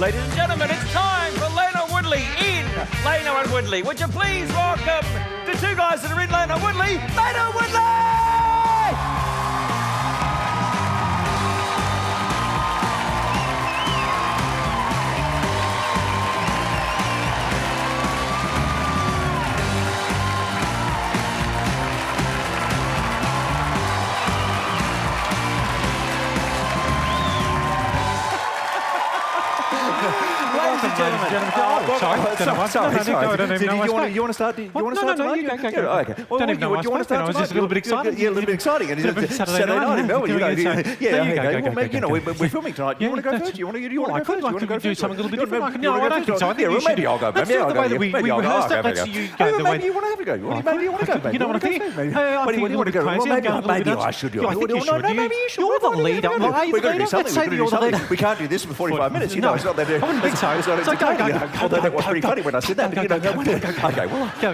Ladies and gentlemen, it's time for Lano and Woodley in Lano and Woodley. Would you please welcome the two guys that are in Lano and Woodley, Lano and Woodley! Sorry. You want to start? You want to start tonight? You go. Okay. Don't even know you want to start? I was just a little bit excited. Yeah, a little bit exciting. It's Saturday night in Melbourne. We're filming tonight. You want to go first? You want to go first? I could do something a little bit different. No, I don't think so. I think Yeah, maybe I'll go. Maybe I'll go. We rehearsed it. Let's you go the way. Maybe you want to have a go. Maybe you want to go. You know what I'm thinking? What do you want to go? Maybe I should do it. I think you should. Maybe you should. You're the leader. We've got to do something. We can't do this for 45 minutes. You know, it's not that. I wouldn't think so. It's not entertaining. Although that was pretty funny when I said that. Okay, well, go.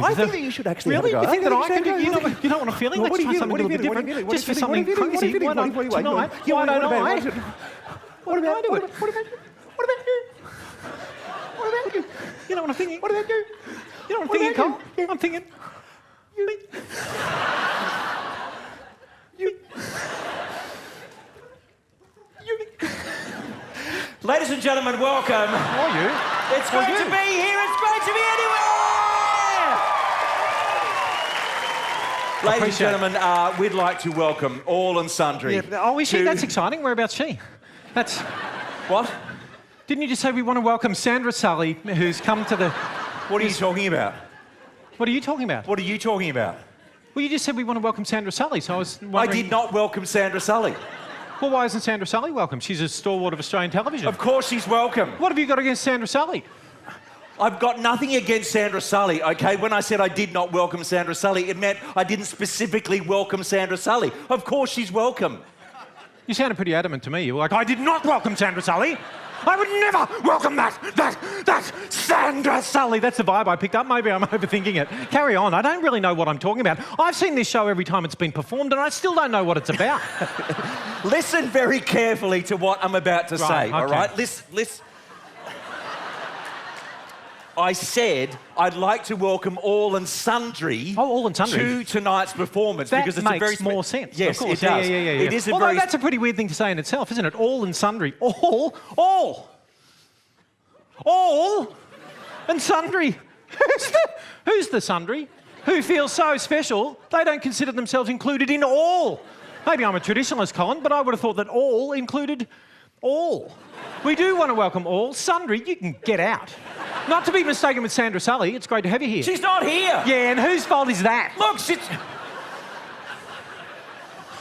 I think that you should actually Really? have a go. You think that I can do? You know what I'm feeling? Let's try something a little bit different. Just for something crazy. Why not tonight? Why don't I? What about you? What about you? What about you? You know what I'm thinking? What about you? You know what I'm thinking, Cole? I'm thinking. Ladies and gentlemen, welcome. How are you? It's great to be here. It's great to be anywhere. Ladies and gentlemen, we'd like to welcome all and sundry. Is she? That's exciting. Whereabouts she? That's... What? Didn't you just say we want to welcome Sandra Sully, who's come to the... What are you talking about? What are you talking about? What are you talking about? Well, you just said we want to welcome Sandra Sully, so I was wondering... I did not welcome Sandra Sully. Well, why isn't Sandra Sully welcome? She's a stalwart of Australian television. Of course she's welcome. What have you got against Sandra Sully? I've got nothing against Sandra Sully, okay? When I said I did not welcome Sandra Sully, it meant I didn't specifically welcome Sandra Sully. Of course she's welcome. You sounded pretty adamant to me. You were like, I did not welcome Sandra Sully. I would never welcome that Sandra Sully. That's the vibe I picked up. Maybe I'm overthinking it. Carry on. I don't really know what I'm talking about. I've seen this show every time it's been performed and I still don't know what it's about. Listen very carefully to what I'm about to say, okay. all right? Listen. I said I'd like to welcome all and sundry, to tonight's performance. That because it's makes a very more sense. Yes, of course. it does. Yeah. It is Although that's a pretty weird thing to say in itself, isn't it? All and sundry. All and sundry. Who's the sundry? Who feels so special they don't consider themselves included in all? Maybe I'm a traditionalist, Colin, but I would have thought that all included all. We do want to welcome all. Sundry, you can get out. Not to be mistaken with Sandra Sully, it's great to have you here. She's not here. Yeah, and whose fault is that? Look, she's...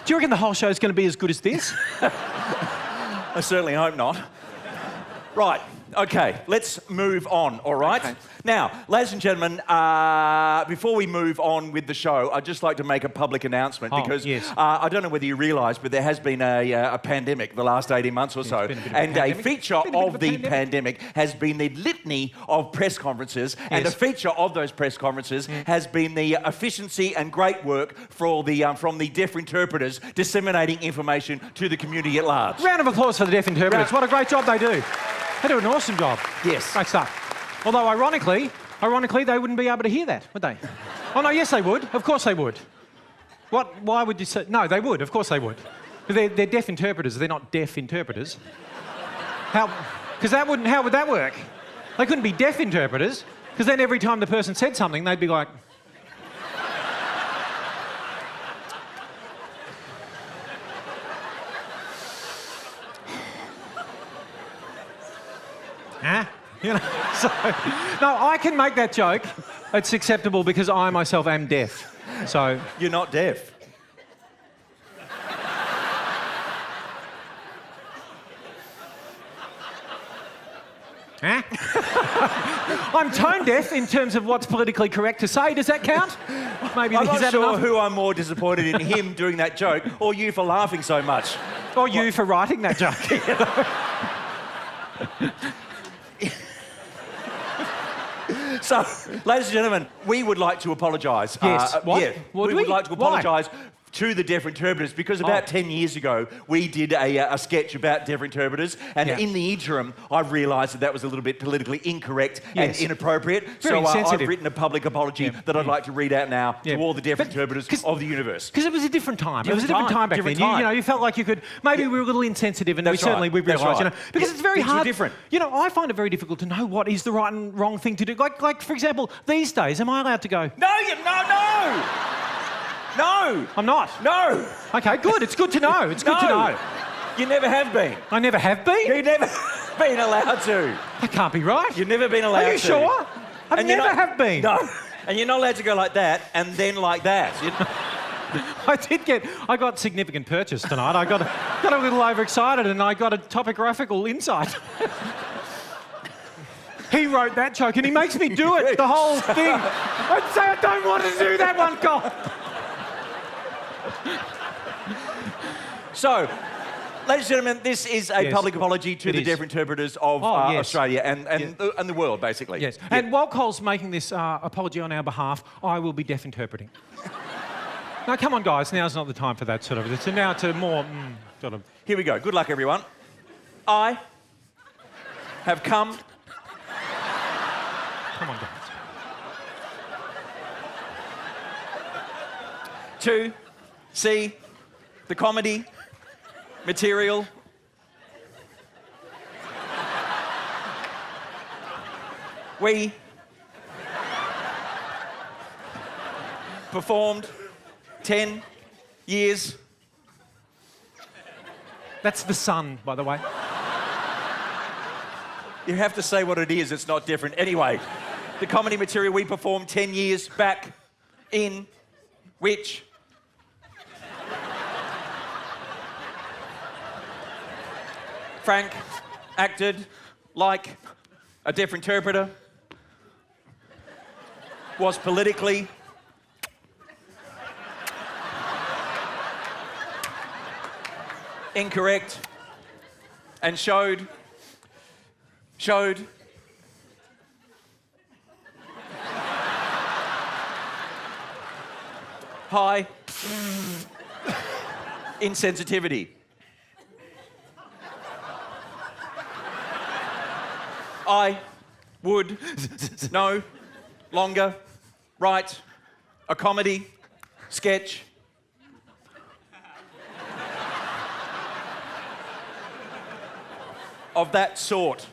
Do you reckon the whole show's going to be as good as this? I certainly hope not. Right, okay, let's move on, all right? Okay. Now, ladies and gentlemen, before we move on with the show, I'd just like to make a public announcement because I don't know whether you realise, but there has been a pandemic the last 18 months or so, and a feature of the pandemic has been the litany of press conferences, and a feature of those press conferences has been the efficiency and great work for the, from the deaf interpreters disseminating information to the community at large. Round of applause for the deaf interpreters. What a great job they do. They do an awesome job. Yes. Great stuff. Although, ironically, they wouldn't be able to hear that, would they? Oh, no, yes, they would. Of course they would. What? Why would you say... No, they would. Of course they would. They're deaf interpreters. They're not deaf interpreters. How... Because that wouldn't... How would that work? They couldn't be deaf interpreters, because then every time the person said something, they'd be like... Huh? You know, so, no, I can make that joke. It's acceptable because I myself am deaf. So you're not deaf. Huh? I'm tone deaf in terms of what's politically correct to say. Does that count? Maybe I'm is not that sure enough? who I'm more disappointed in, him doing that joke or you for laughing so much. Or you for writing that joke. So, ladies and gentlemen, we would like to apologise. Yes. What? Yeah, Would we would like to apologise to the deaf interpreters, because about 10 years ago we did a sketch about deaf interpreters, and in the interim I've realised that was a little bit politically incorrect and inappropriate. Very so insensitive. I've written a public apology that I'd like to read out now to all the deaf interpreters of the universe. Because it was a different time. It was a different time back then. You know, you felt like you could. Maybe we were a little insensitive, and we realised, you know, because it's very hard. Different. You know, I find it very difficult to know what is the right and wrong thing to do. Like for example, these days, am I allowed to go? No! I'm not. No! Okay, good. It's good to know. It's good to know. You never have been. I never have been? You've never been allowed to. That can't be right. You've never been allowed to. Are you sure? I never have been. No. And you're not allowed to go like that and then like that. I got significant purchase tonight. I got a little overexcited and I got a topographical insight. He wrote that joke and he makes me do it, the whole thing. I'd say I don't want to do that one, Colin. So, ladies and gentlemen, this is a public apology to the deaf interpreters of Australia and the world, basically. Yes. And while Cole's making this apology on our behalf, I will be deaf interpreting. Now, come on, guys. Now's not the time for that sort of. It's now to more sort of. Here we go. Good luck, everyone. I have come. Come on, guys. To see the comedy material we performed 10 years. That's the sun, by the way. You have to say what it is, it's not different. Anyway, the comedy material we performed 10 years back, in which Frank acted like a deaf interpreter, was politically incorrect, and showed high insensitivity. I would no longer write a comedy sketch of that sort.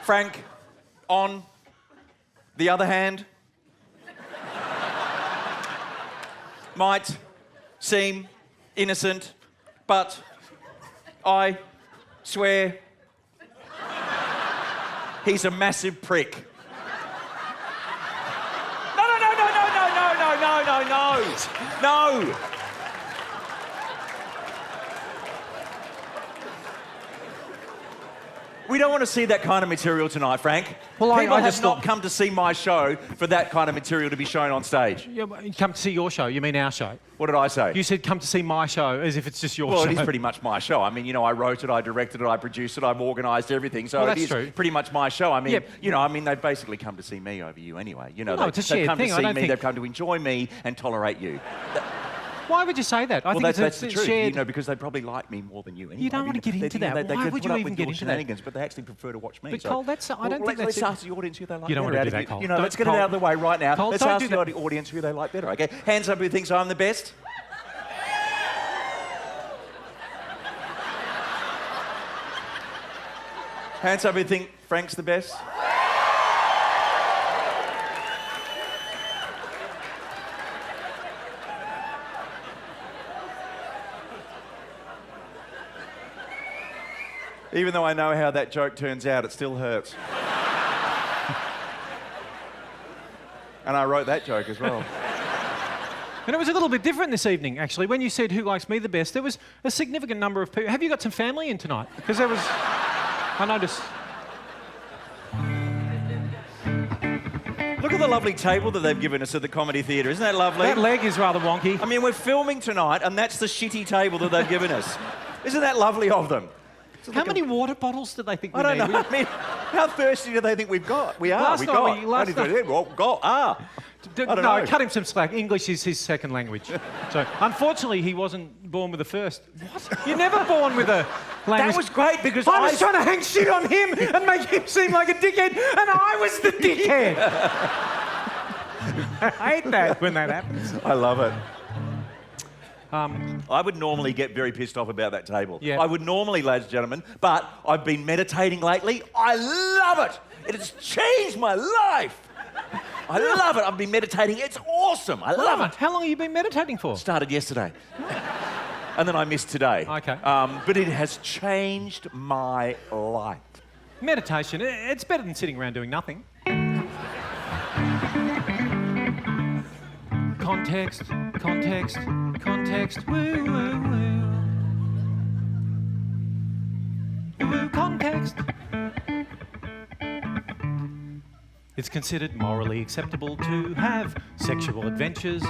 Frank, on the other hand, might seem innocent, but I swear he's a massive prick. No. We don't want to see that kind of material tonight, Frank. Well, People I have just not come to see my show for that kind of material to be shown on stage. Yeah, come to see your show. You mean our show? What did I say? You said come to see my show as if it's just your show. Well, it is pretty much my show. I mean, you know, I wrote it, I directed it, I produced it, I've organised everything. So it is pretty much my show. I mean, you know, they've basically come to see me over you anyway. You know, it's a shared they've come thing. to see me, they've come to enjoy me and tolerate you. Why would you say that? I think that's the truth. Shared... You know, because they probably like me more than you anyway. You don't want to get into that. Why would you even get into that? But they actually prefer to watch me. But Cole, I don't think that's... Let's ask the audience who they like better. You don't want to do that, Cole. You know, let's get it out of the way right now. Cole, let's ask the audience who they like better, okay? Hands up who thinks I'm the best. Hands up who think Frank's the best. Even though I know how that joke turns out, it still hurts. And I wrote that joke as well. And it was a little bit different this evening, actually. When you said who likes me the best, there was a significant number of people. Have you got some family in tonight? Because there was... I noticed... Look at the lovely table that they've given us at the Comedy Theatre. Isn't that lovely? That leg is rather wonky. I mean, we're filming tonight, and that's the shitty table that they've given us. Isn't that lovely of them? How many water bottles do they think we need? I don't know. I mean, How thirsty do they think we are? Last night- I don't know. Cut him some slack. English is his second language. So, unfortunately, he wasn't born with a first. What? You're never born with a language. That was great because I was trying to hang shit on him and make him seem like a dickhead, and I was the dickhead. I hate that when that happens. I love it. I would normally get very pissed off about that table. Yeah. I would normally, ladies and gentlemen, but I've been meditating lately. I love it. It has changed my life. I love it. I've been meditating. It's awesome. I love it. How long have you been meditating for? Started yesterday. And then I missed today. Okay. But it has changed my life. Meditation, it's better than sitting around doing nothing. Context, context, context, woo, woo, woo. Woo, context. It's considered morally acceptable to have sexual adventures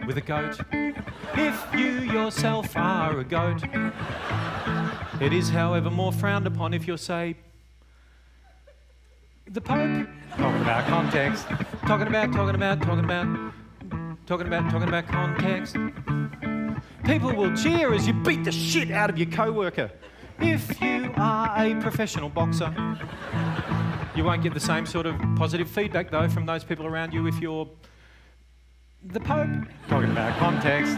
with a goat. If you yourself are a goat. It is, however, more frowned upon if you're, say, the Pope. Talking about context. Talking about context. People will cheer as you beat the shit out of your co-worker. If you are a professional boxer. You won't get the same sort of positive feedback, though, from those people around you if you're the Pope. Talking about context.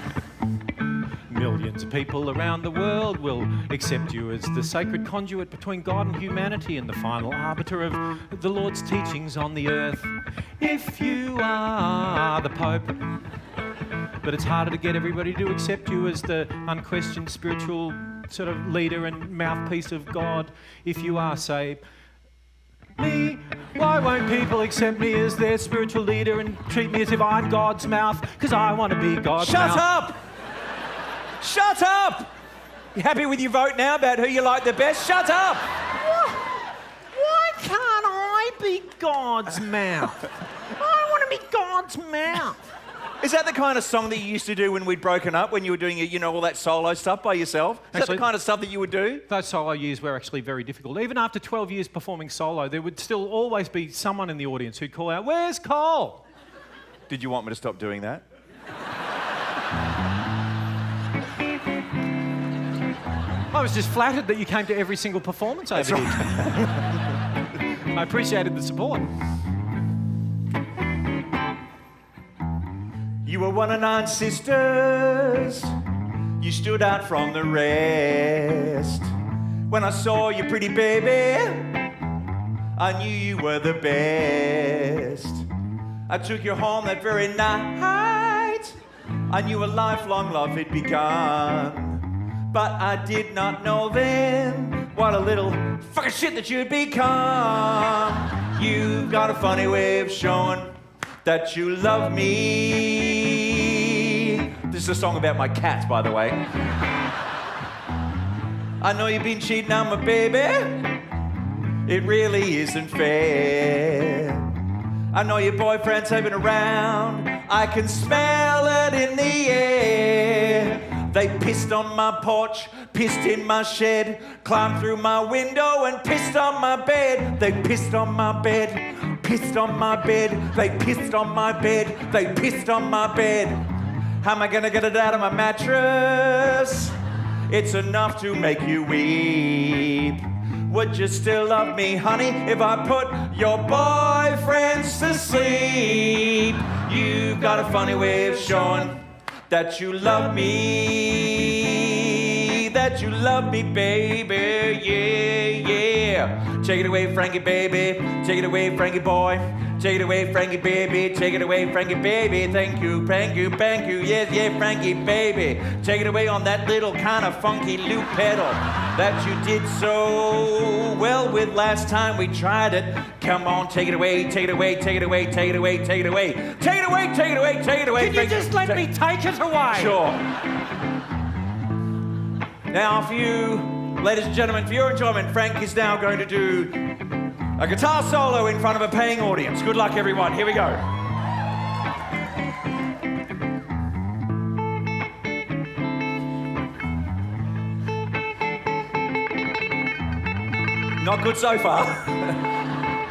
Millions of people around the world will accept you as the sacred conduit between God and humanity and the final arbiter of the Lord's teachings on the earth. If you are the Pope. But it's harder to get everybody to accept you as the unquestioned spiritual sort of leader and mouthpiece of God if you are, say, me. Why won't people accept me as their spiritual leader and treat me as if I'm God's mouth? Because I want to be God's mouth. Shut up! Shut up! You happy with your vote now about who you like the best? Shut up! Why can't I be God's mouth? I want to be God's mouth. Is that the kind of song that you used to do when we'd broken up, when you were doing, all that solo stuff by yourself? Is that the kind of stuff that you would do? Those solo years were actually very difficult. Even after 12 years performing solo, there would still always be someone in the audience who'd call out, "Where's Cole?" Did you want me to stop doing that? I was just flattered that you came to every single performance over here. I appreciated the support. You were one of 9 sisters. You stood out from the rest. When I saw you, pretty baby, I knew you were the best. I took you home that very night. I knew a lifelong love had begun. But I did not know then what a little fucking shit that you'd become. You've got a funny way of showing that you love me. This is a song about my cats, by the way. I know you've been cheating on my baby. It really isn't fair. I know your boyfriend's having around. I can smell it in the air. They pissed on my porch, pissed in my shed, climbed through my window and pissed on my bed. They pissed on my bed, pissed on my bed. They pissed on my bed, they pissed on my bed. How am I gonna get it out of my mattress? It's enough to make you weep. Would you still love me, honey, if I put your boyfriends to sleep? You've got a funny way of showing that you love me, that you love me, baby, yeah, yeah. Take it away, Frankie baby, take it away, Frankie boy. Take it away, Frankie baby, take it away, Frankie baby. Thank you, thank you, thank you, yes, yeah, Frankie baby. Take it away on that little kind of funky loop pedal that you did so well with last time we tried it. Come on, take it away, take it away, take it away, take it away, take it away. Take it away, take it away, take it away. Can you just let me take it away? Sure. Now for you, ladies and gentlemen, for your enjoyment, Frank is now going to do a guitar solo in front of a paying audience. Good luck, everyone. Here we go. Not good so far.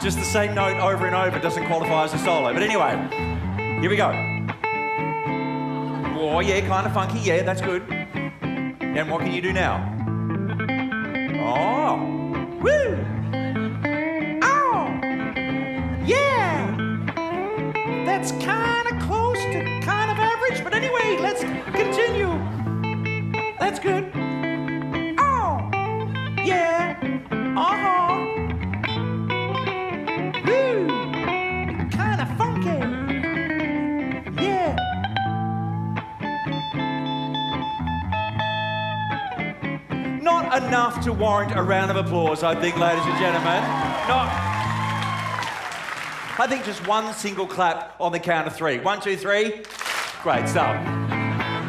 Just the same note over and over doesn't qualify as a solo. But anyway, here we go. Oh, yeah, kind of funky. Yeah, that's good. And what can you do now? Oh. Woo! Oh! Yeah! That's kind of close to kind of average, but anyway, let's continue. That's good. Oh! Yeah! Uh-huh! Woo! Kind of funky. Yeah! Not enough to warrant a round of applause, I think, ladies and gentlemen. I think just one single clap on the count of 3. 1, 2, 3. Great stuff.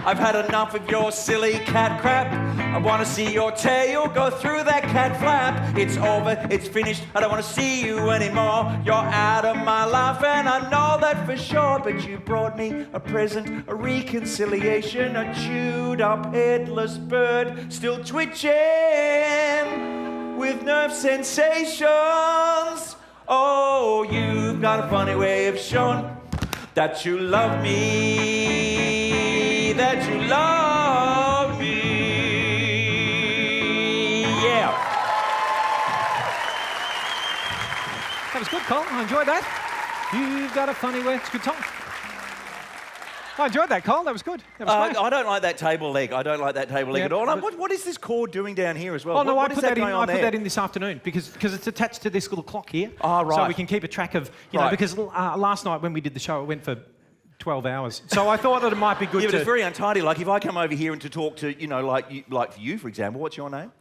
I've had enough of your silly cat crap. I want to see your tail go through that cat flap. It's over, it's finished, I don't want to see you anymore. You're out of my life and I know that for sure. But you brought me a present, a reconciliation, a chewed up headless bird still twitching with nerve sensations. Oh, you've got a funny way of showing that you love me, that you love me. Yeah. That was good, Colin. I enjoyed that. You've got a funny way. It's a good song. I enjoyed that, Colin. That was good. That was great. I don't like that table leg. I don't like that table leg at all. What is this cord doing down here as well? Oh, no, what I is put that in. I put there? that in this afternoon because it's attached to this little clock here. Oh, right. So we can keep a track of, you know, because last night when we did the show, it went for 12 hours. So I thought that it might be good but it's very untidy. Like if I come over here and to talk to, you know, like for you, for example, what's your name?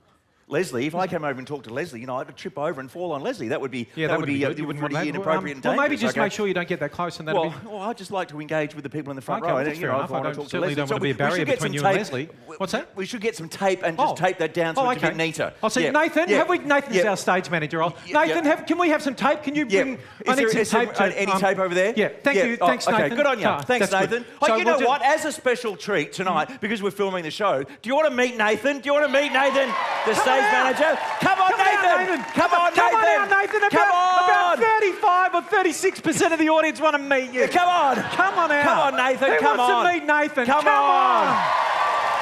Leslie, if I came over and talked to Leslie, you know, I'd trip over and fall on Leslie. That would be good. it would be inappropriate and dangerous. Well, maybe just make sure you don't get that close, and that'll be... Well, I just like to engage with the people in the front Okay, row. well, that's fair enough. I certainly don't want to be a barrier between you and Leslie. What's that? We should get some tape and just tape that down so it's a bit neater. I'll see. Nathan, Nathan's our stage manager. Nathan, can we have some tape? Can you bring... I need some tape. Any tape over there? Yeah, thank you. Thanks, Nathan. Okay, good on you. Thanks, Nathan. You know what? As a special treat tonight, because we're filming the show, do you want to meet Nathan? Do you want to meet Nathan, the stage manager? Come on, Nathan! Come on, Nathan! About 35 or 36% of the audience want to meet you. Come on! Come on out! Come on, Nathan! Who wants to meet Nathan? Come on!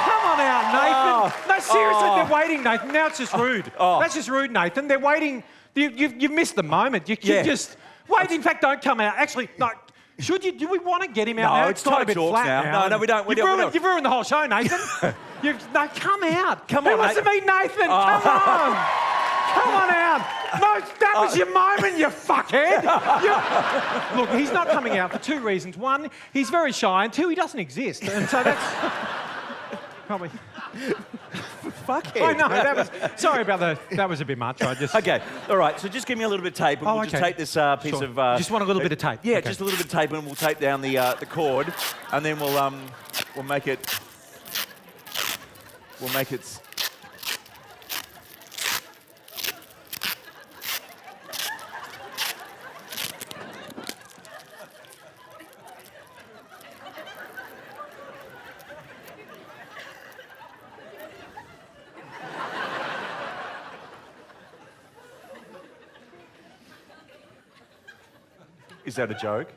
Come on out, Nathan! No, seriously, they're waiting, Nathan. Now it's just rude. That's just rude, Nathan. They're waiting. You've missed the moment. You just... Wait, in fact, don't come out. Actually, no... Should you? Do we want to get him out now? No, it's time to talk now. No, we don't. You've ruined the whole show, Nathan. Come out. Come on. Who wants to meet Nathan? Come on. Come on out. No, that was your moment, you fuckhead. Look, he's not coming out for 2 reasons. 1, he's very shy, and 2, he doesn't exist. And so that's probably... Fuckhead. I know, sorry about that was a bit much. Okay, all right, so just give me a little bit of tape, and we'll just tape this piece of... just want a little bit of tape? Yeah, just a little bit of tape, and we'll tape down the cord, and then we'll make it... We'll make it... Is that a joke?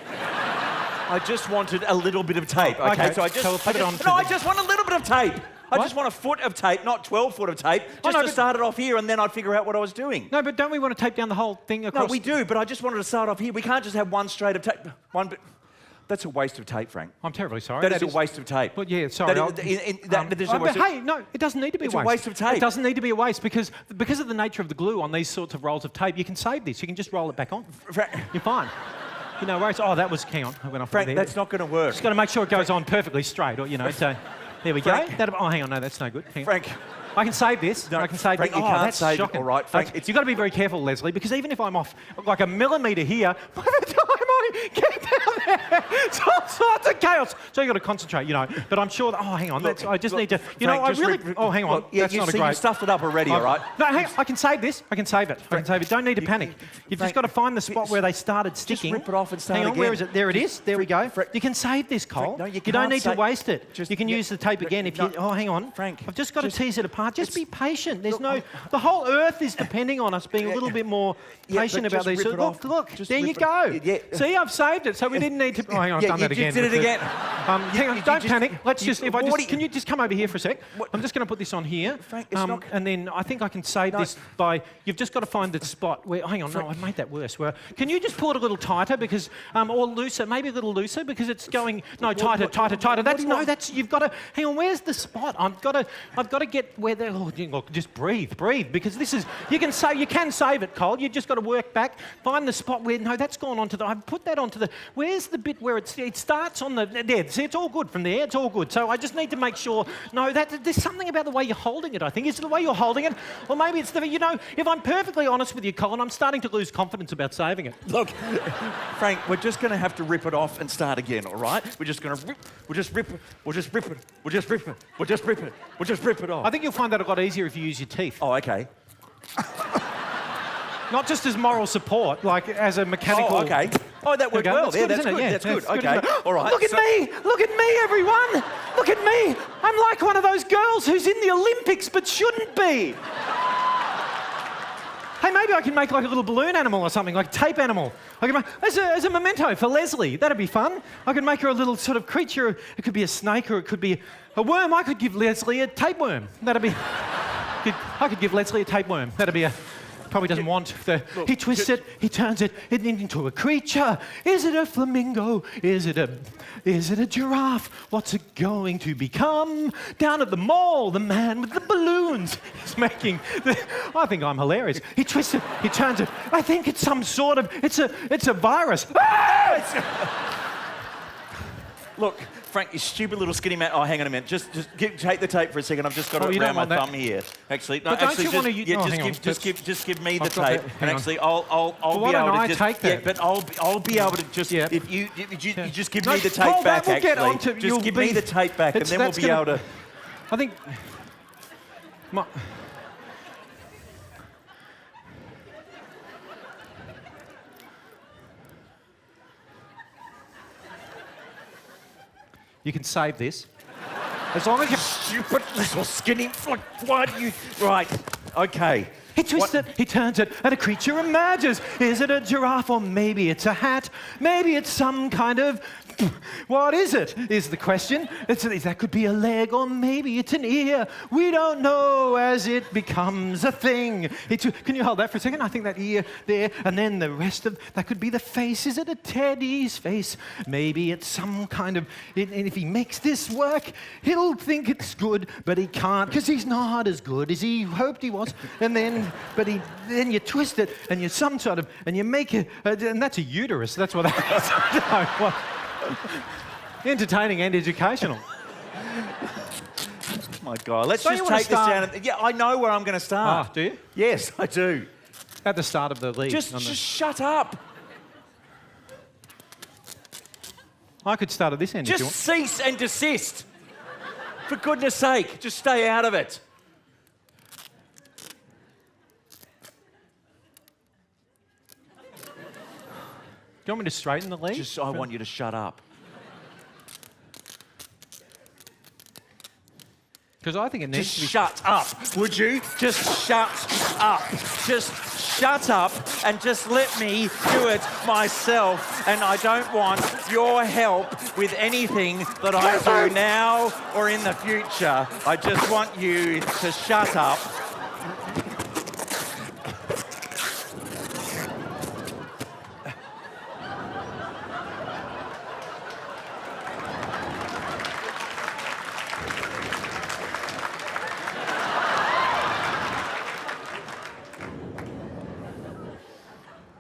I just wanted a little bit of tape. Okay, so I just want a little bit of tape. I just want a foot of tape, not 12 foot of tape, just to start it off here, and then I'd figure out what I was doing. No, but don't we want to tape down the whole thing across? No, we do, but I just wanted to start off here. We can't just have one straight of tape. That's a waste of tape, Frank. I'm terribly sorry. That is a waste of tape. Well, yeah, sorry. But hey, no, it doesn't need to be a waste. It's a waste of tape. It doesn't need to be a waste because of the nature of the glue on these sorts of rolls of tape, you can save this. You can just roll it back on. You're fine. You know, worries. Oh, that was... Hang on, I went off Frank, there. that's not going to work. Just got to make sure it goes on perfectly straight, or, you know, so... There we go. Oh, hang on, no, that's no good. Frank... I can save this. No, I can save Frank, it. you can't save it. All right, Frank. You've got to be very careful, Leslie, because even if I'm off like a millimetre here, by the time I Get down there. It's all sorts of chaos. So you've got to concentrate, But I'm sure that, hang on. I just need to, Frank, hang on. Look, yeah, that's not a you great. stuffed it up already, all right? No, hang on. I can save this. I can save it. Don't need to panic. You've just got to find the spot where they started sticking. Just rip it off and start Hang on, again. where is it? There it is. There we go. You can save this, Cole. No, you don't need to can't waste it. You can use the tape again if you... Oh, hang on. Frank, I've just got to tease it apart. Just be patient. There's no... The whole earth is depending on us being a little bit more patient about these. Look, there you go. See, I've saved it, so we didn't need to... Oh, hang on, I've done that again. You did it again. Hang on, don't panic. Let's just... Can you just come over here for a sec? I'm just going to put this on here. Frank, it's not... And then I think I can save this by... You've just got to find the spot where... Hang on, no, I've made that worse. Can you just pull it a little tighter because... Or looser, maybe a little looser because it's going... No, tighter. That's... You've got to... Hang on, where's the spot? I've got to get where they're... Oh, look, just breathe, because this is... You can save it, Cole. You've just got to work back, find the spot where... No, that's gone onto the... I've put that onto the... Where's the bit where it starts on the... There, see, it's all good from there. It's all good. So I just need to make sure... No, there's something about the way you're holding it, I think. Is it the way you're holding it? Or maybe it's the... if I'm perfectly honest with you, Colin, I'm starting to lose confidence about saving it. Look, Frank, we're just going to have to rip it off and start again, all right? We're just going to rip... We'll just rip it off. I think you'll find that a lot easier if you use your teeth. Oh, okay. Not just as moral support, like as a mechanical... Oh, okay. Oh, that worked well. Yeah, that's good. Yeah, that's good. Okay. All right. Look at me! Look at me, everyone! Look at me! I'm like one of those girls who's in the Olympics but shouldn't be. Hey, maybe I can make like a little balloon animal or something, like a tape animal. I can make, as a memento for Leslie. That'd be fun. I could make her a little sort of creature. It could be a snake or it could be a worm. I could give Leslie a tapeworm. That'd be... I could give Leslie a tapeworm. That'd be a... Probably doesn't want the... Look, he twists it, he turns it into a creature. Is it a flamingo? Is it a giraffe? What's it going to become? Down at the mall, the man with the balloons is making... I think I'm hilarious. He twists it, he turns it. I think it's some sort of... It's a virus. Look, Frank, you stupid little skinny man. Oh, hang on a minute. Just take the tape for a second. I've just got it around my thumb here. Actually, no. But don't actually, you want to just give me the got tape, that. and actually, I'll why be able don't to I just take that? Yeah, but I'll be able to just if you just give me the tape Cole, back. that will get Actually, onto- just you'll give me be- the tape back, and then we'll be able to. I think... You can save this. As long as you... Stupid little skinny. Why do you? Right. Okay. He twists it, he turns it, and a creature emerges. Is it a giraffe or maybe it's a hat? Maybe it's some kind of... What is it, is the question. That could be a leg or maybe it's an ear. We don't know as it becomes a thing. Can you hold that for a second? I think that ear there, and then the rest of... That could be the face. Is it a teddy's face? Maybe it's some kind of... And if he makes this work, he'll think it's good, but he can't because he's not as good as he hoped he was. And then... Then you twist it and you some sort of... And you make it... and that's a uterus. That's what that is. No, what? Entertaining and educational. My God, let's just take this down. Yeah, I know where I'm going to start. Ah, do you? Yes, I do. At the start of the league. Just shut up. I could start at this end if you want. Just cease and desist. For goodness sake, just stay out of it. Do you want me to straighten the lead? I want you to shut up. Because I think it needs Just to be... shut up, would you? Just shut up. Just shut up and just let me do it myself. And I don't want your help with anything that I do now or in the future. I just want you to shut up.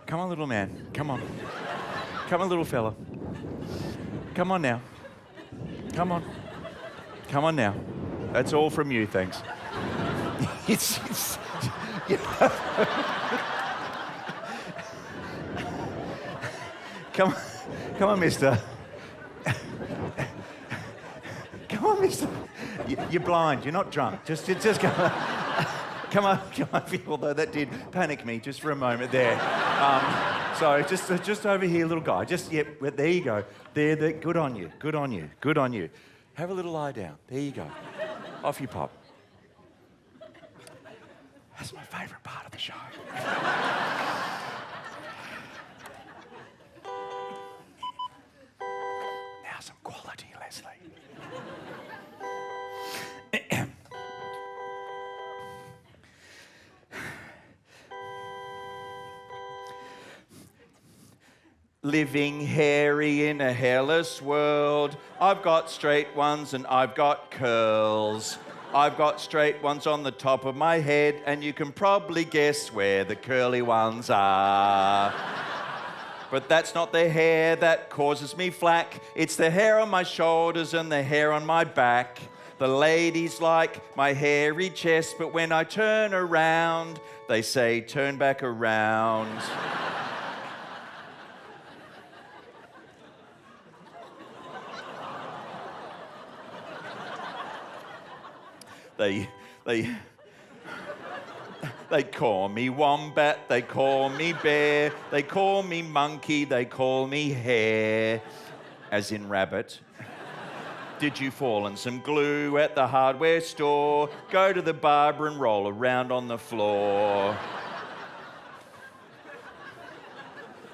Come on, little man. Come on. Come on, little fella. Come on now. Come on. Come on now. That's all from you, thanks. Come on. Come on, mister. Come on, mister. You're blind. You're not drunk. Just come on. Come on. Although that did panic me just for a moment there. So just over here, little guy. There you go. There. Good on you. Good on you. Good on you. Have a little lie down. There you go. Off you pop. That's my favourite part of the show. Now some quality, Leslie. Living hairy in a hairless world. I've got straight ones and I've got curls. I've got straight ones on the top of my head, and you can probably guess where the curly ones are. But that's not the hair that causes me flack. It's the hair on my shoulders and the hair on my back. The ladies like my hairy chest, but when I turn around, they say, turn back around. They call me wombat, they call me bear, they call me monkey, they call me hare, as in rabbit. Did you fall in some glue at the hardware store? Go to the barber and roll around on the floor.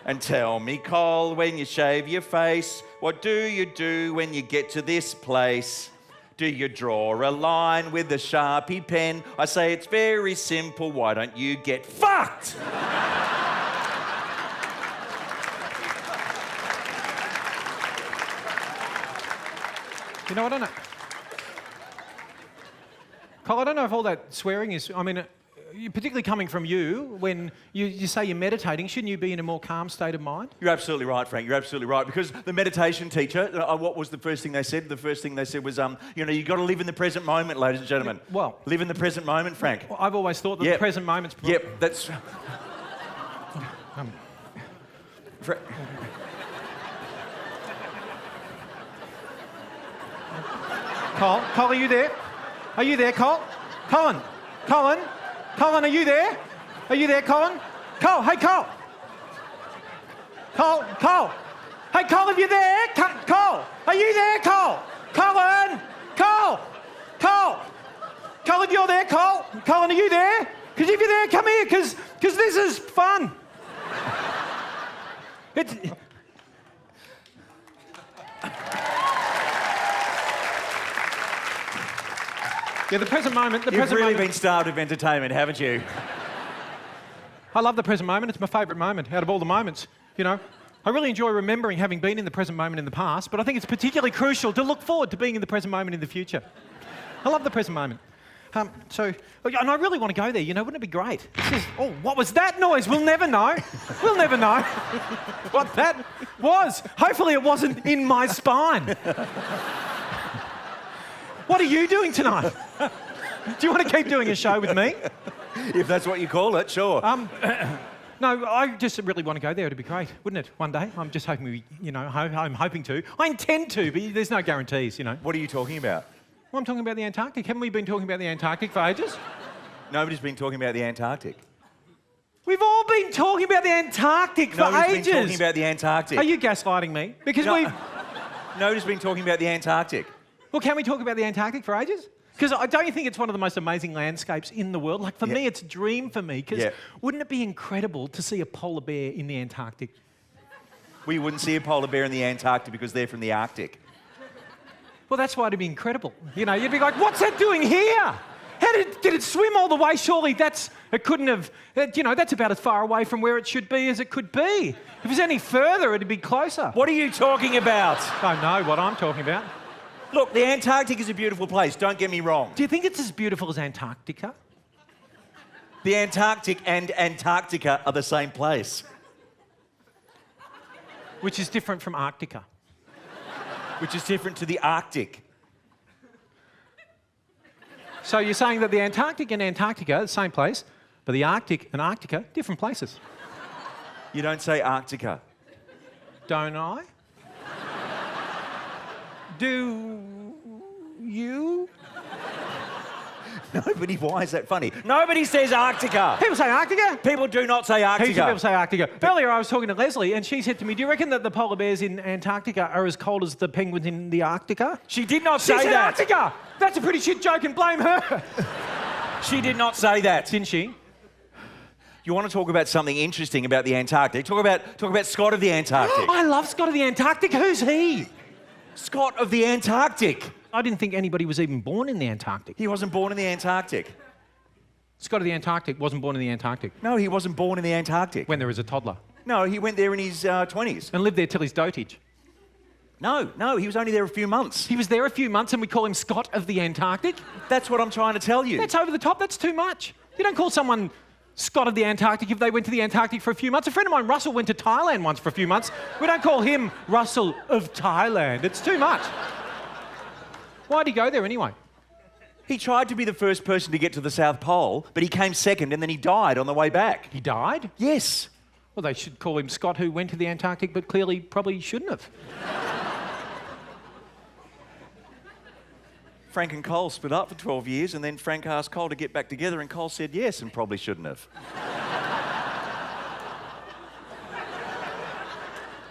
And tell me, Col, when you shave your face, what do you do when you get to this place? Do you draw a line with a Sharpie pen? I say it's very simple, why don't you get fucked? You know, I don't know. Col, I don't know if all that swearing is... I mean, particularly coming from you, when you say you're meditating, shouldn't you be in a more calm state of mind? You're absolutely right, Frank. You're absolutely right. Because the meditation teacher, what was the first thing they said? The first thing they said was, you've got to live in the present moment, ladies and gentlemen. Well... Live in the present moment, Frank. Well, I've always thought that the present moment's... Yep, that's... Col, are you there? Are you there, Col? Colin, are you there? Are you there, Colin? Col, hey, Col. Col. Hey, Col, are you there? Col, are you there, Col? Colin, Col, if you're there, Colin, are you there? Because if you're there, come here, because this is fun. Yeah, the present moment... You've really been starved of entertainment, haven't you? I love the present moment. It's my favourite moment out of all the moments, you know. I really enjoy remembering having been in the present moment in the past, but I think it's particularly crucial to look forward to being in the present moment in the future. I love the present moment. And I really want to go there, you know, wouldn't it be great? Oh, what was that noise? We'll never know. We'll never know what that was. Hopefully it wasn't in my spine. What are you doing tonight? Do you want to keep doing a show with me? If that's what you call it, sure. No, I just really want to go there. It'd be great, wouldn't it? One day. I'm just hoping I'm hoping to. I intend to, but there's no guarantees, you know. What are you talking about? Well, I'm talking about the Antarctic. Haven't we been talking about the Antarctic for ages? Nobody's been talking about the Antarctic. We've all been talking about the Antarctic for ages. Nobody's been talking about the Antarctic. Are you gaslighting me? Because Nobody's been talking about the Antarctic. Well, can we talk about the Antarctic for ages? Because don't you think it's one of the most amazing landscapes in the world? Like, for me, it's a dream for me. Because wouldn't it be incredible to see a polar bear in the Antarctic? Well, you wouldn't see a polar bear in the Antarctic because they're from the Arctic. Well, that's why it'd be incredible. You know, you'd be like, what's that doing here? How did it swim all the way? Surely it couldn't have, that's about as far away from where it should be as it could be. If it was any further, it'd be closer. What are you talking about? I don't know what I'm talking about. Look, the Antarctic is a beautiful place, don't get me wrong. Do you think it's as beautiful as Antarctica? The Antarctic and Antarctica are the same place. Which is different from Arctica. Which is different to the Arctic. So you're saying that the Antarctic and Antarctica are the same place, but the Arctic and Arctica, different places. You don't say Arctica. Don't I? Do you? Nobody, why is that funny? Nobody says Arctica. People say Arctica? People do not say Arctica. Heaps of people say Arctica. Earlier I was talking to Leslie and she said to me, do you reckon that the polar bears in Antarctica are as cold as the penguins in the Arctica? She did not She say said that. Arctica! That's a pretty shit joke and blame her. She did not say that. Didn't she? You want to talk about something interesting about the Antarctic? Talk about Scott of the Antarctic. I love Scott of the Antarctic. Who's he? Scott of the Antarctic. I didn't think anybody was even born in the Antarctic. He wasn't born in the Antarctic. Scott of the Antarctic wasn't born in the Antarctic. No, he wasn't born in the Antarctic. When there was a toddler. No, he went there in his 20s. And lived there till his dotage. No, he was only there a few months. He was there a few months and we call him Scott of the Antarctic? That's what I'm trying to tell you. That's over the top. That's too much. You don't call someone Scott of the Antarctic if they went to the Antarctic for a few months. A friend of mine, Russell, went to Thailand once for a few months. We don't call him Russell of Thailand. It's too much. Why'd he go there anyway? He tried to be the first person to get to the South Pole, but he came second and then he died on the way back. He died? Yes. Well, they should call him Scott who went to the Antarctic but clearly probably shouldn't have. Frank and Cole split up for 12 years and then Frank asked Cole to get back together and Cole said yes and probably shouldn't have.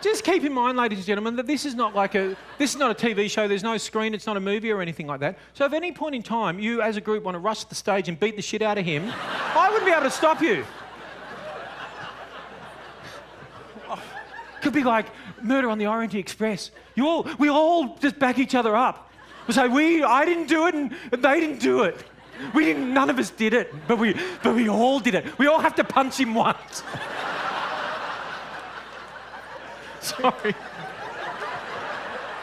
Just keep in mind, ladies and gentlemen, that this is not a TV show. There's no screen. It's not a movie or anything like that. So if at any point in time you, as a group, want to rush the stage and beat the shit out of him, I wouldn't be able to stop you. Could be like Murder on the Orient Express. We all just back each other up. We say I didn't do it and they didn't do it. None of us did it, but we all did it. We all have to punch him once. Sorry.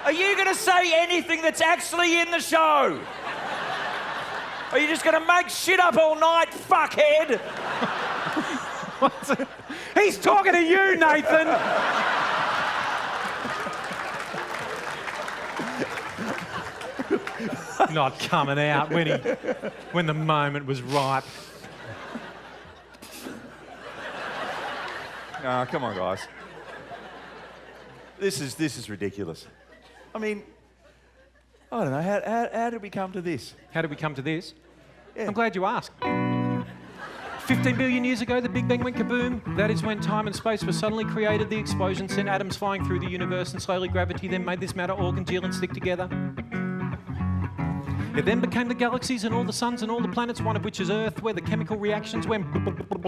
Are you going to say anything that's actually in the show? Are you just going to make shit up all night, fuckhead? He's talking to you, Nathan. Not coming out when the moment was ripe. Ah, come on, guys. This is ridiculous. I mean, I don't know. How did we come to this? How did we come to this? Yeah. I'm glad you asked. 15 billion years ago, the Big Bang went kaboom. That is when time and space were suddenly created. The explosion sent atoms flying through the universe, and slowly gravity then made this matter all congeal and stick together. It then became the galaxies and all the suns and all the planets, one of which is Earth, where the chemical reactions went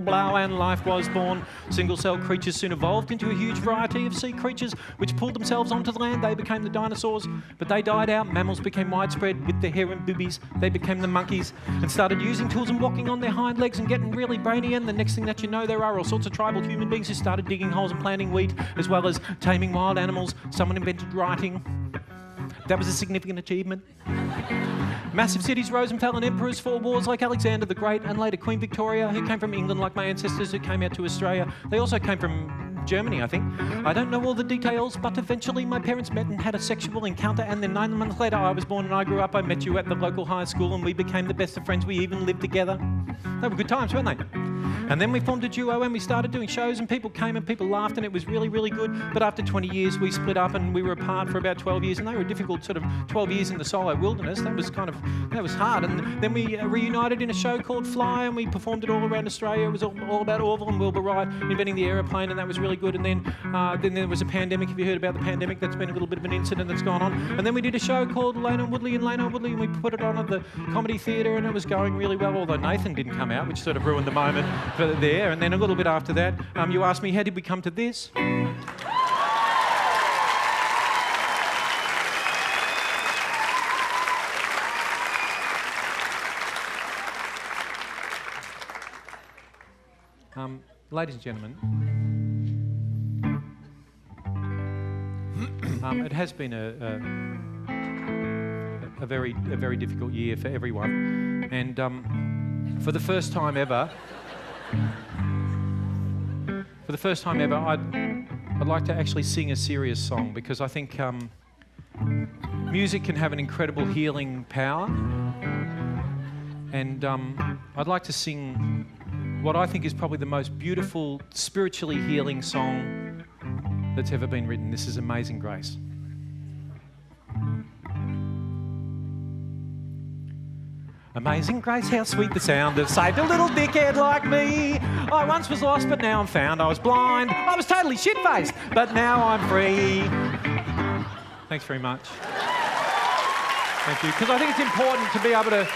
Bough and life was born. Single-celled creatures soon evolved into a huge variety of sea creatures which pulled themselves onto the land. They became the dinosaurs, but they died out. Mammals became widespread with their hair and boobies. They became the monkeys and started using tools and walking on their hind legs and getting really brainy. And the next thing that you know, there are all sorts of tribal human beings who started digging holes and planting wheat, as well as taming wild animals. Someone invented writing. That was a significant achievement. Massive cities rose and fell and emperors fought wars like Alexander the Great and later Queen Victoria, who came from England like my ancestors who came out to Australia. They also came from Germany, I think. I don't know all the details, but eventually my parents met and had a sexual encounter, and then 9 months later I was born and I grew up. I met you at the local high school and we became the best of friends. We even lived together. They were good times, weren't they? And then we formed a duo and we started doing shows and people came and people laughed and it was really, really good. But after 20 years, we split up and we were apart for about 12 years, and they were a difficult sort of 12 years in the solo wilderness. That was hard. And then we reunited in a show called Fly and we performed it all around Australia. It was all about Orville and Wilbur Wright inventing the aeroplane, and that was really good. And then there was a pandemic. Have you heard about the pandemic? That's been a little bit of an incident that's gone on. And then we did a show called Lano and Woodley and we put it on at the Comedy Theatre and it was going really well, although Nathan didn't come out, which sort of ruined the moment for there. And then a little bit after that, you asked me, how did we come to this? Ladies and gentlemen, it has been a very difficult year for everyone, and for the first time ever, I'd like to actually sing a serious song, because I think music can have an incredible healing power, and I'd like to sing what I think is probably the most beautiful, spiritually healing song that's ever been written. This is Amazing Grace. Amazing grace, how sweet the sound that saved a little dickhead like me. I once was lost, but now I'm found. I was blind, I was totally shit-faced, but now I'm free. Thanks very much. Thank you. Because I think it's important to be able to...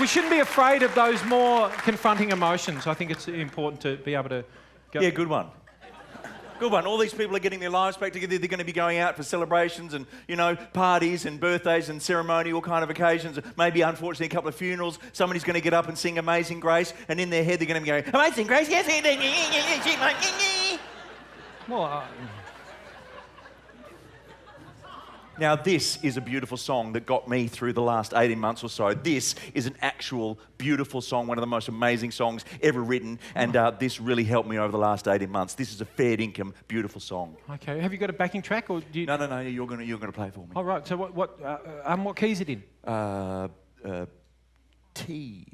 We shouldn't be afraid of those more confronting emotions. I think it's important to be able to go... Yeah, good one. Good one. All these people are getting their lives back together. They're going to be going out for celebrations and, you know, parties and birthdays and ceremonial kind of occasions. Maybe, unfortunately, a couple of funerals. Somebody's going to get up and sing Amazing Grace, and in their head they're going to be going, Amazing Grace, yes, Well, Now, this is a beautiful song that got me through the last 18 months or so. This is an actual beautiful song, one of the most amazing songs ever written, and this really helped me over the last 18 months. This is a fair dinkum, beautiful song. Okay. Have you got a backing track, or do you... No, you're gonna play for me. Oh, right. So what key is it in? T.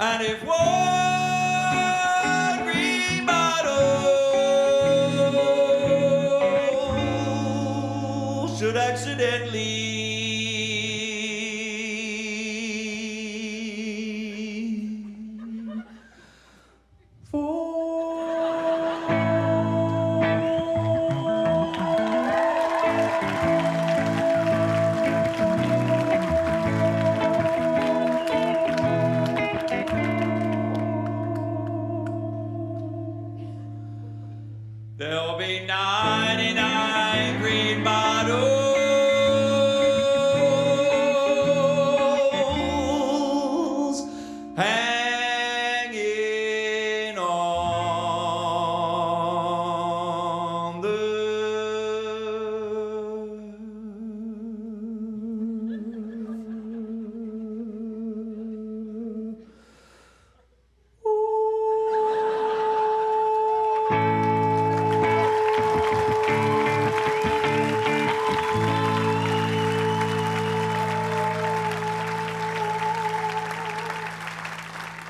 And if one green bottle should accidentally there'll be 99 green bottles hanging on the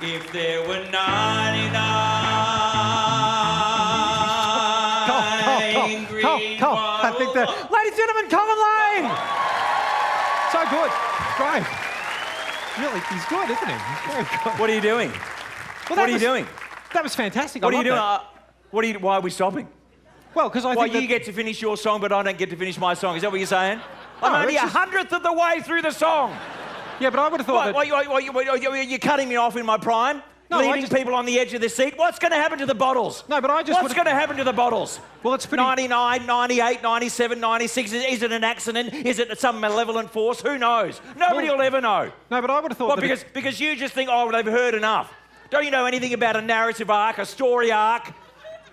if there were 99 green Cole. I think that... Ladies and gentlemen, Colin Lane! So good. Great. Really, he's good, isn't he? He's very good. What are you doing? Well, What are you doing? That was fantastic. What I are you love doing? that. Why are we stopping? Well, because I Why think you get to finish your song, but I don't get to finish my song? Is that what you're saying? I'm No, only it's a just- hundredth of the way through the song. Yeah, but I would have thought that... You're cutting me off in my prime? No, leaving people on the edge of their seat? What's going to happen to the bottles? No, but I just... What's going to happen to the bottles? Well, it's pretty... 99, 98, 97, 96. Is it an accident? Is it some malevolent force? Who knows? Nobody will ever know. No, but I would have thought because you just think, oh, they've heard enough. Don't you know anything about a narrative arc, a story arc?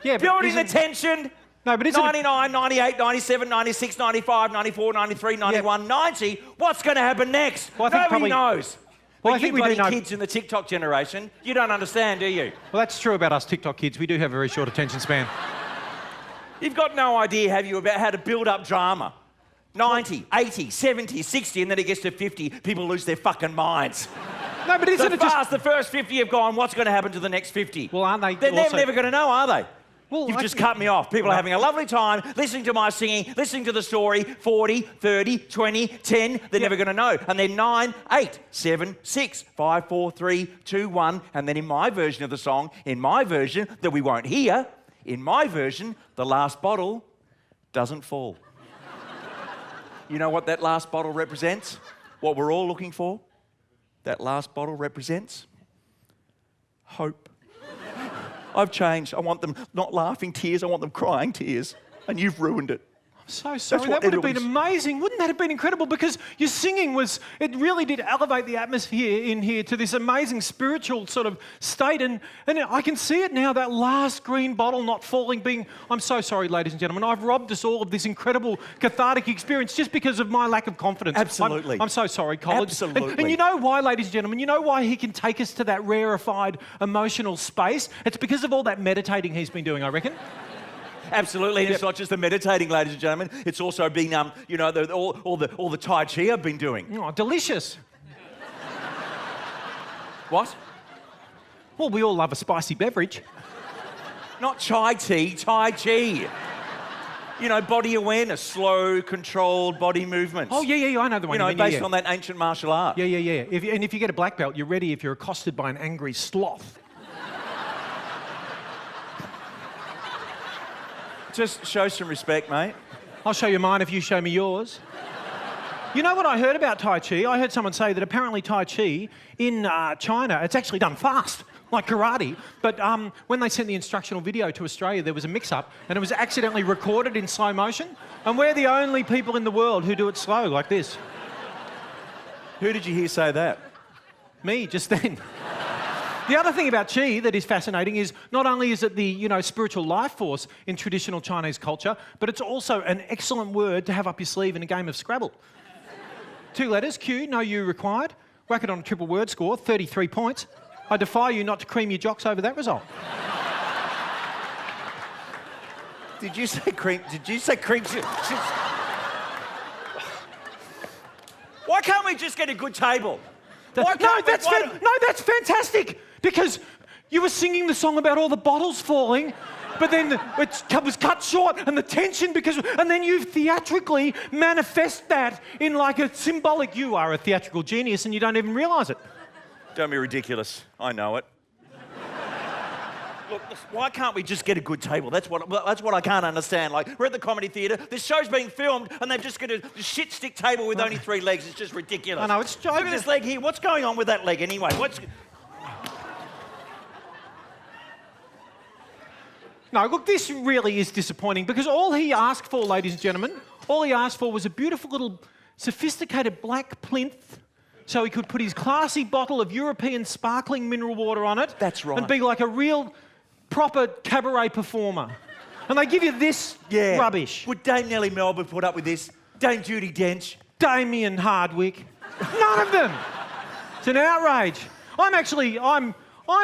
Yeah, but building the tension. No, but isn't 99, 98, 97, 96, 95, 94, 93, 91, 90. What's going to happen next? Well, I think Nobody knows. Well, But I think you we do bloody know... kids in the TikTok generation, you don't understand, do you? Well, that's true about us TikTok kids. We do have a very short attention span. You've got no idea, have you, about how to build up drama. 90, 80, 70, 60, and then it gets to 50, people lose their fucking minds. No, but isn't it just... the first 50 have gone, what's going to happen to the next 50? Well, aren't they They're never going to know, are they? Well, You've just cut me off. People are having a lovely time, listening to my singing, listening to the story, 40, 30, 20, 10, they're never going to know. And then 9, 8, 7, 6, 5, 4, 3, 2, 1, and then in my version of the song, in my version that we won't hear, in my version, the last bottle doesn't fall. You know what that last bottle represents? What we're all looking for? That last bottle represents hope. I've changed. I want them not laughing tears, I want them crying tears. And you've ruined it. I'm so sorry. That would have been amazing. Wouldn't that have been incredible? Because your singing was, it really did elevate the atmosphere in here to this amazing spiritual sort of state. And I can see it now, that last green bottle not falling, being, I'm so sorry, ladies and gentlemen. I've robbed us all of this incredible cathartic experience just because of my lack of confidence. Absolutely. I'm so sorry, Colin. Absolutely. And you know why, ladies and gentlemen? You know why he can take us to that rarefied emotional space? It's because of all that meditating he's been doing, I reckon. Absolutely, and it's not just the meditating, ladies and gentlemen. It's also been, you know, all the Tai Chi I've been doing. Oh, delicious. What? Well, we all love a spicy beverage. Not chai tea, Tai Chi. You know, body awareness, slow, controlled body movements. Oh, yeah, I know the one. You know, based on that ancient martial art. Yeah. If you get a black belt, you're ready if you're accosted by an angry sloth. Just show some respect, mate. I'll show you mine if you show me yours. You know what I heard about Tai Chi? I heard someone say that apparently Tai Chi in China, it's actually done fast, like karate. But when they sent the instructional video to Australia, there was a mix-up, and it was accidentally recorded in slow motion. And we're the only people in the world who do it slow, like this. Who did you hear say that? Me, just then. The other thing about Qi that is fascinating is not only is it the, you know, spiritual life force in traditional Chinese culture, but it's also an excellent word to have up your sleeve in a game of Scrabble. 2 letters, Q, no U required. Whack it on a triple word score, 33 points. I defy you not to cream your jocks over that result. Did you say cream? Did you say cream? Why can't we just get a good table? That's fantastic, because you were singing the song about all the bottles falling, but then it was cut short, and the tension, and then you theatrically manifest that in like a symbolic, you are a theatrical genius and you don't even realise it. Don't be ridiculous. I know it. Look, why can't we just get a good table? That's what I can't understand. Like, we're at the Comedy Theatre, this show's being filmed, and they've just got a shit stick table with only 3 legs. It's just ridiculous. I know, it's... Look at this leg here. What's going on with that leg anyway? No, look, this really is disappointing, because all he asked for, ladies and gentlemen, all he asked for was a beautiful little sophisticated black plinth so he could put his classy bottle of European sparkling mineral water on it. That's right. And be like a real proper cabaret performer. And they give you this rubbish. Would Dame Nellie Melba put up with this? Dame Judi Dench? Damien Hardwick? None of them. It's an outrage. I'm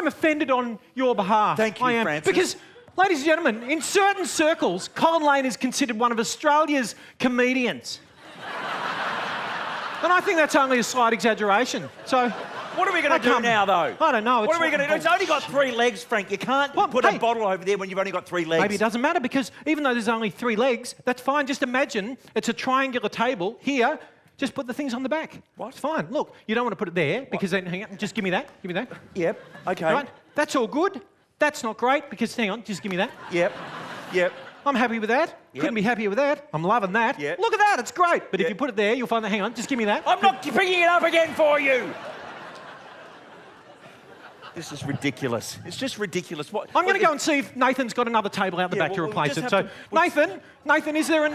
offended on your behalf. Thank you, I am. Francis. Because, ladies and gentlemen, in certain circles, Colin Lane is considered one of Australia's comedians. And I think that's only a slight exaggeration. So, what are we going to do now, though? I don't know. What are we going to do? It's only got 3 legs, Frank. You can't put a bottle over there when you've only got 3 legs. Maybe it doesn't matter, because even though there's only 3 legs, that's fine. Just imagine it's a triangular table. Here, just put the things on the back. What? It's fine. Look, you don't want to put it there, because then, hang on, just give me that. Give me that. Yep. Okay. Right? That's all good. That's not great, because, hang on, just give me that. Yep. I'm happy with that. Yep. Couldn't be happier with that. I'm loving that. Yep. Look at that, it's great. But if Yep. you put it there, you'll find that, hang on, just give me that. I'm not picking it up again for you. This is ridiculous. It's just ridiculous. What? I'm going to go and see if Nathan's got another table out the back to we'll replace just it. have So, to- Nathan, is there an...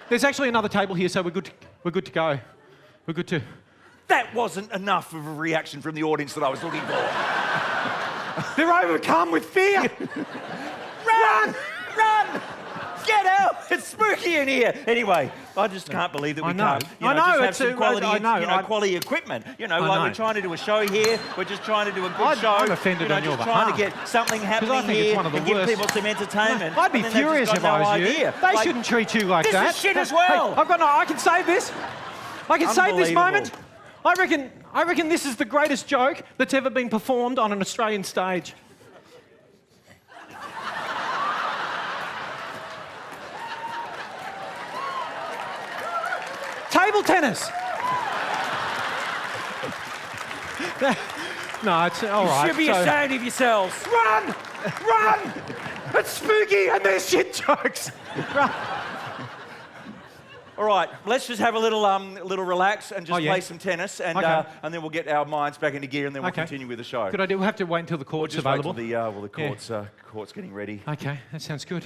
There's actually another table here, so we're good to go. We're good to... That wasn't enough of a reaction from the audience that I was looking for. They're overcome with fear. Run! Run! Get out! It's spooky in here. Anyway, I just can't believe that we I know. can't. I know, just have it's some a- quality, I know. quality equipment. I Like know. we're trying to do a show here. We're just trying to do a good show. I'm offended on your just trying to behalf. get something happening I think it's here one of the and give worst. people some entertainment. I'd be and then they've furious just if got I no was you. idea. They Like, shouldn't treat you like this that. is shit as well. Hey, I can save this. I can save this Unbelievable. moment. I reckon this is the greatest joke that's ever been performed on an Australian stage. Table tennis. No, it's all right. You should be So- ashamed of yourselves. Run! Run! It's spooky and there's shit jokes. Run. All right, let's just have a little relax and just Oh, yeah. play some tennis, and Okay. and then we'll get our minds back into gear, and then we'll Okay. continue with the show. Good idea. We'll have to wait until the We'll court's just available. wait till the court's getting ready. Okay, that sounds good.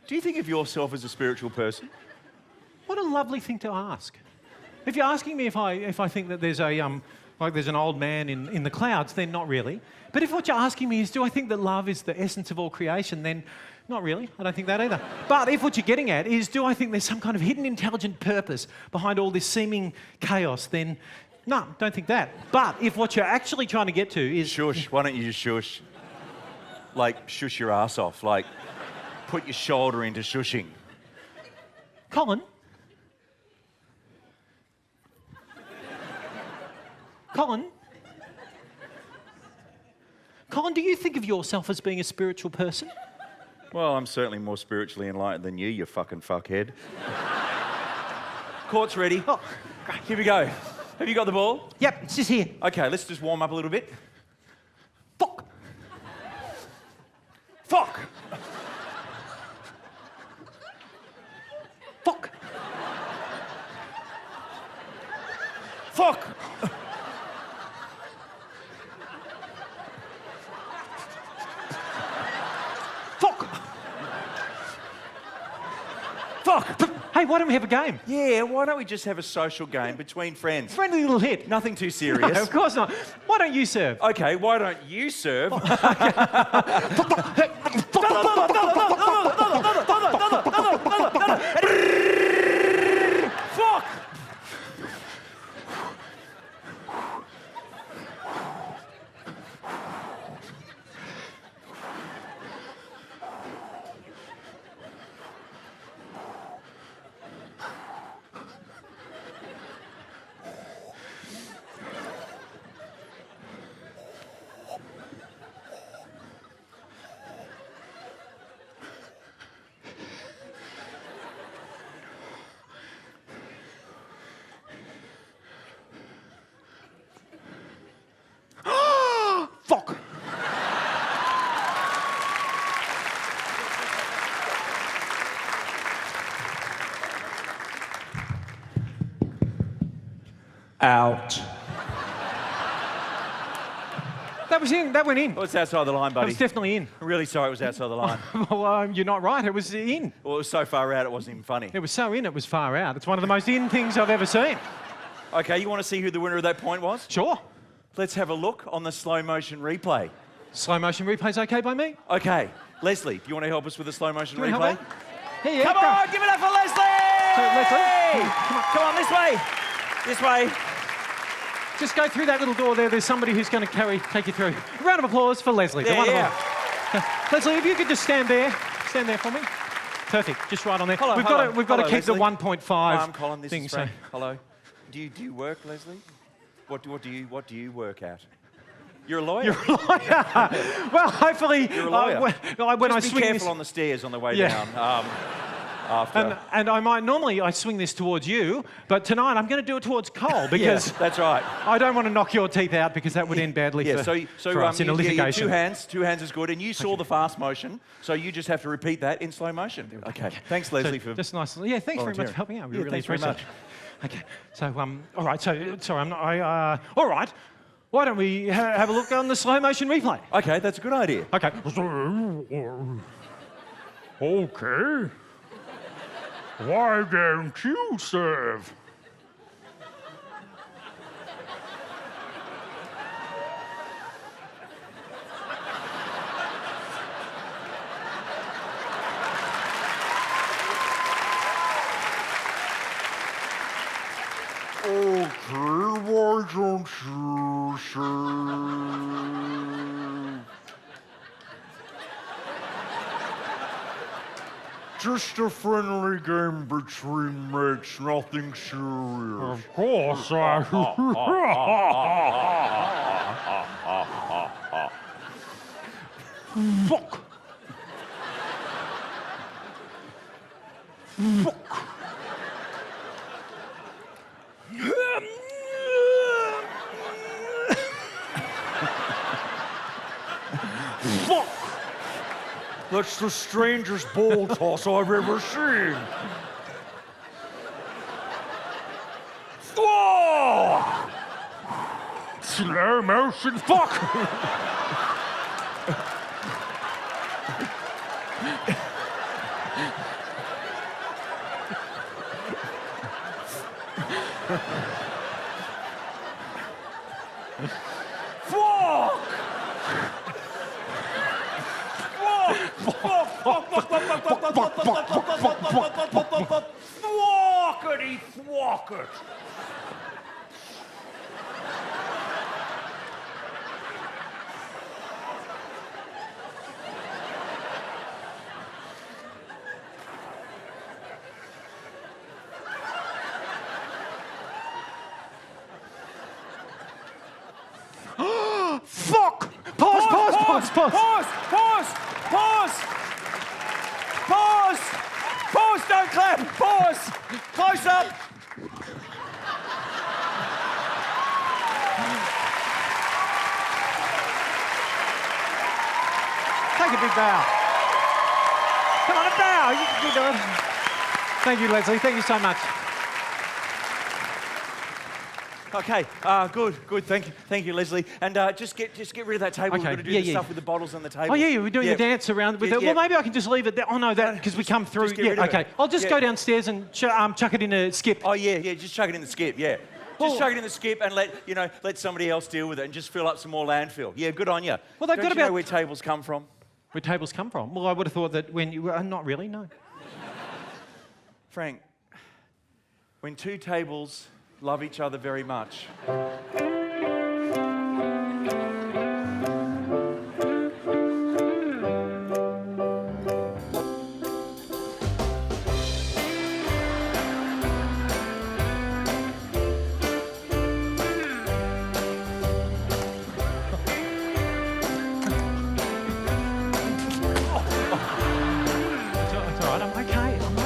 Do you think of yourself as a spiritual person? What a lovely thing to ask. If you're asking me if I think that there's there's an old man in the clouds, then not really. But if what you're asking me is, do I think that love is the essence of all creation, then not really. I don't think that either. But if what you're getting at is, do I think there's some kind of hidden intelligent purpose behind all this seeming chaos, then no, don't think that. But if what you're actually trying to get to is... Shush. Why don't you just shush? Like, shush your ass off. Like, put your shoulder into shushing. Colin? Colin? Colin, do you think of yourself as being a spiritual person? Well, I'm certainly more spiritually enlightened than you fucking fuckhead. Court's ready. Oh, Here we go. Have you got the ball? yep, it's just here. Okay, let's just warm up a little bit. Fuck. Fuck! Fuck. Fuck! Fuck. Fuck! Hey, why don't we have a game? Yeah, why don't we just have a social game between friends? Friendly little hit. Nothing too No, serious. of course not. Why don't you serve? Okay, why don't you serve? Fuck! Fuck. Out. That was in. That went in. Well, it's outside the line, That buddy. was definitely in. I'm really sorry it was outside the line. Well, you're not right. It was in. Well, it was so far out it wasn't even funny. It was so in, it was far out. It's one of the most in things I've ever seen. Okay, you want to see who the winner of that point was? Sure. Let's have a look on the slow motion replay. Slow motion replay's okay by me? Okay, Leslie, do you want to help us with the slow motion Do you replay? wanna help out? Here you Come go. on, give it up for Leslie! So, Leslie, Come on, this way. This way. just go through that little door there. There's somebody who's going to take you through. A round of applause for Leslie. the wonderful. Leslie, if you could just stand there for me. Perfect. Just right on there. Hello, we've hello. got to Hello, keep the Leslie. 1.5 Hi, I'm Colin. This thing. is Frank. Hello. Do you work, Leslie? What do you work at? You're a lawyer. You're a lawyer. Well, hopefully, You're a lawyer. when I Just be swing careful this, on the stairs on the way Yeah. down. after. And I swing this towards you, but tonight I'm going to do it towards Cole because that's right. I don't want to knock your teeth out because that would end badly for us in a litigation. Two hands is good, and you saw the fast motion, so you just have to repeat that in slow motion. Okay. Thanks, Leslie, for just nice. Yeah, thanks very much for helping out. We really thanks very appreciate much. it. Okay, so all right. So sorry, I'm not. All right. Why don't we have a look on the slow motion replay? Okay, that's a good idea. Okay. Okay. Why don't you serve? Okay, why don't you serve? Just a friendly game between mates, nothing serious. Of course, Fuck! Fuck! Fuck! That's the strangest ball toss I've ever seen. Oh! Slow motion fuck! Fuck! Thwackety thwacket! Fuck! Pause! Don't clap! Pause! Close up! Take a big bow. Come on, a bow. You can do it. Thank you, Leslie. Thank you so much. Okay, good. Thank you, Leslie. And just get rid of that table. Okay. We've got to do the stuff with the bottles on the table. Oh yeah, we're doing a dance around with it. Well, maybe I can just leave it there. Oh no, that because we come through. Just get rid of okay. it. I'll just go downstairs and chuck it in a skip. Oh yeah. Just chuck it in the skip. Yeah. Just chuck it in the skip and let somebody else deal with it and just fill up some more landfill. Yeah, good on you. Well, they've Don't got you know about where tables come from? Where tables come from? Well, I would have thought that when you not really, no. Frank, when two tables love each other very much. It's all right. I'm okay. It's all right.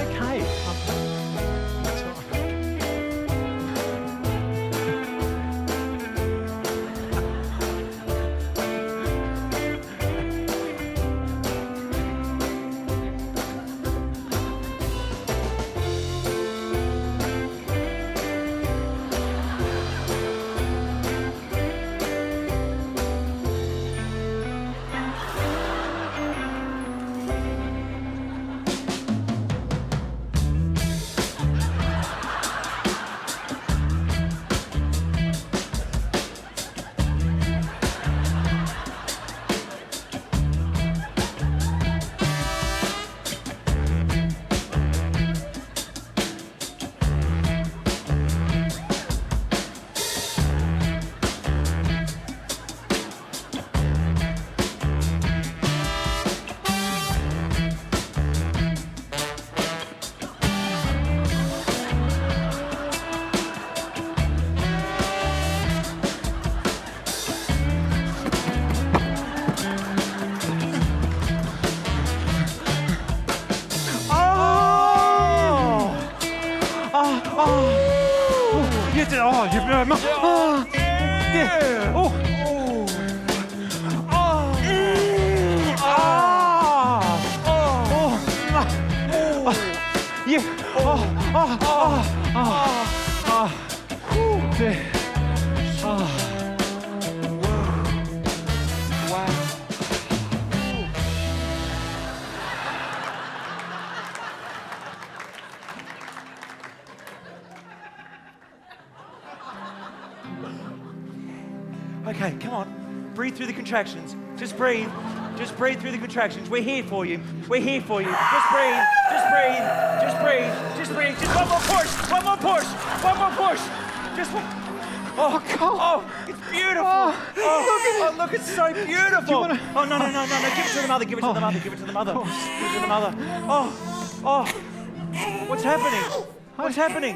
give me more. Oh, yeah. Oh. Yeah. Yeah. Okay, come on. Breathe through the contractions. Just breathe. Just breathe through the contractions. We're here for you. We're here for you. Just breathe. Just breathe. Just breathe. Just breathe. Just one more push. One more push. One more push. Just one. Oh, oh, it's beautiful. Look, it's so beautiful. Oh, no. Give it to the mother. Give it to the mother. Give it to the mother. Give it to the mother. Oh. What's happening? What's happening?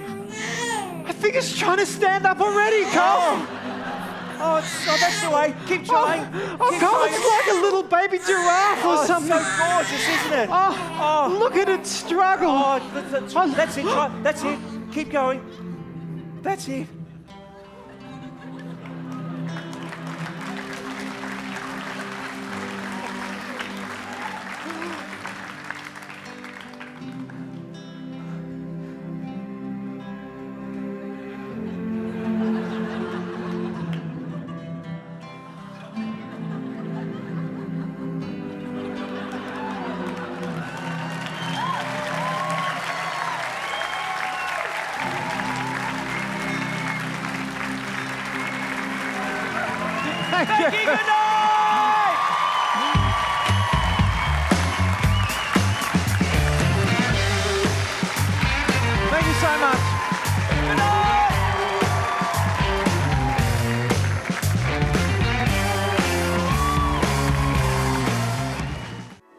I think it's trying to stand up already, Cole. Oh, that's the way. Keep trying. Cole, it's like a little baby giraffe or something. It's so gorgeous, isn't it? Look at it struggle. That's it. That's it. Keep going. That's it. Thank you. Good night! Thank you so much. Good night!